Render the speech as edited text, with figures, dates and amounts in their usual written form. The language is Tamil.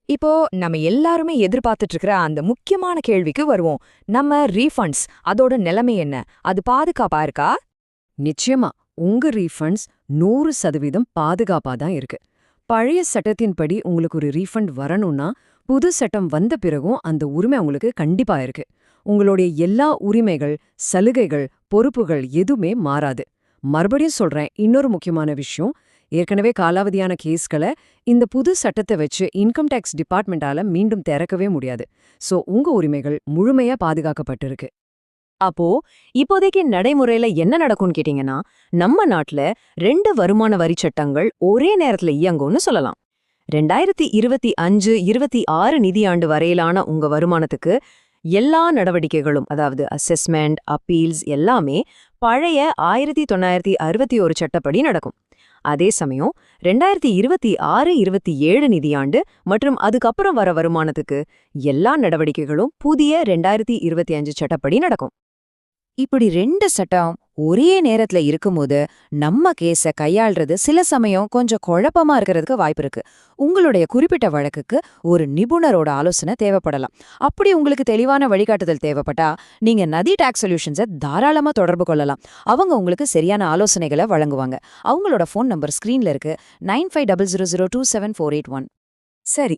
இப்போ நம்ம எல்லாருமே எதிர்பார்த்துட்டு இருக்கிற அந்த முக்கியமான கேள்விக்கு வருவோம். நம்ம ரீஃபண்ட்ஸ் அதோட நிலைமை என்ன? அது பாதுகாப்பா இருக்கா? நிச்சயமா உங்க ரீஃபண்ட்ஸ் 100% பாதுகாப்பா தான் இருக்கு. பழைய சட்டத்தின்படி உங்களுக்கு ஒரு ரீஃபண்ட் வரணும்னா புது சட்டம் வந்த பிறகும் அந்த உரிமை உங்களுக்கு கண்டிப்பா இருக்கு. உங்களுடைய எல்லா உரிமைகள், சலுகைகள், பொறுப்புகள் எதுவுமே மாறாது. மறுபடியும் சொல்றேன், இன்னொரு முக்கியமான விஷயம், ஏற்கனவே காலாவதியான கேஸ்களை இந்த புது சட்டத்தை வச்சு இன்கம் டேக்ஸ் டிபார்ட்மெண்டால மீண்டும் திறக்கவே முடியாது. சோ உங்க உரிமைகள் முழுமையா பாதுகாக்கப்பட்டிருக்கு. அப்போ இப்போதைக்கு நடைமுறையில என்ன நடக்கும்னு கேட்டீங்கன்னா, நம்ம நாட்டுல 2 வருமான வரி சட்டங்கள் ஒரே நேரத்துல இயங்கும்னு சொல்லலாம். 2025-26 நிதியாண்டு வரையிலான உங்க வருமானத்துக்கு எல்லா நடவடிக்கைகளும், அதாவது அசெஸ்மெண்ட், அப்பீல்ஸ் எல்லாமே பழைய 1961 சட்டப்படி நடக்கும். அதே சமயம் 2026-27 நிதியாண்டு மற்றும் அதுக்கப்புறம் வர வருமானத்துக்கு எல்லா நடவடிக்கைகளும் புதிய 2025 சட்டப்படி நடக்கும். இப்படி 2 சட்டம் ஒரே நேரத்துல இருக்கும்போது நம்ம கேஸ கையாள்றது சில சமயம் கொஞ்சம் குழப்பமா இருக்கிறதுக்கு வாய்ப்பு இருக்கு. உங்களுடைய குறிப்பிட்ட வழக்குக்கு ஒரு நிபுணரோட ஆலோசனை தேவைப்படலாம். அப்படி உங்களுக்கு தெளிவான வழிகாட்டுதல் தேவைப்பட்டா நீங்க நதி டாக்ஸ் சொல்யூஷன்ஸை தாராளமா தொடர்பு கொள்ளலாம். அவங்க உங்களுக்கு சரியான ஆலோசனைகளை வழங்குவாங்க. அவங்களோட ஃபோன் நம்பர் ஸ்கிரீன்ல இருக்கு. 9500027481. சரி,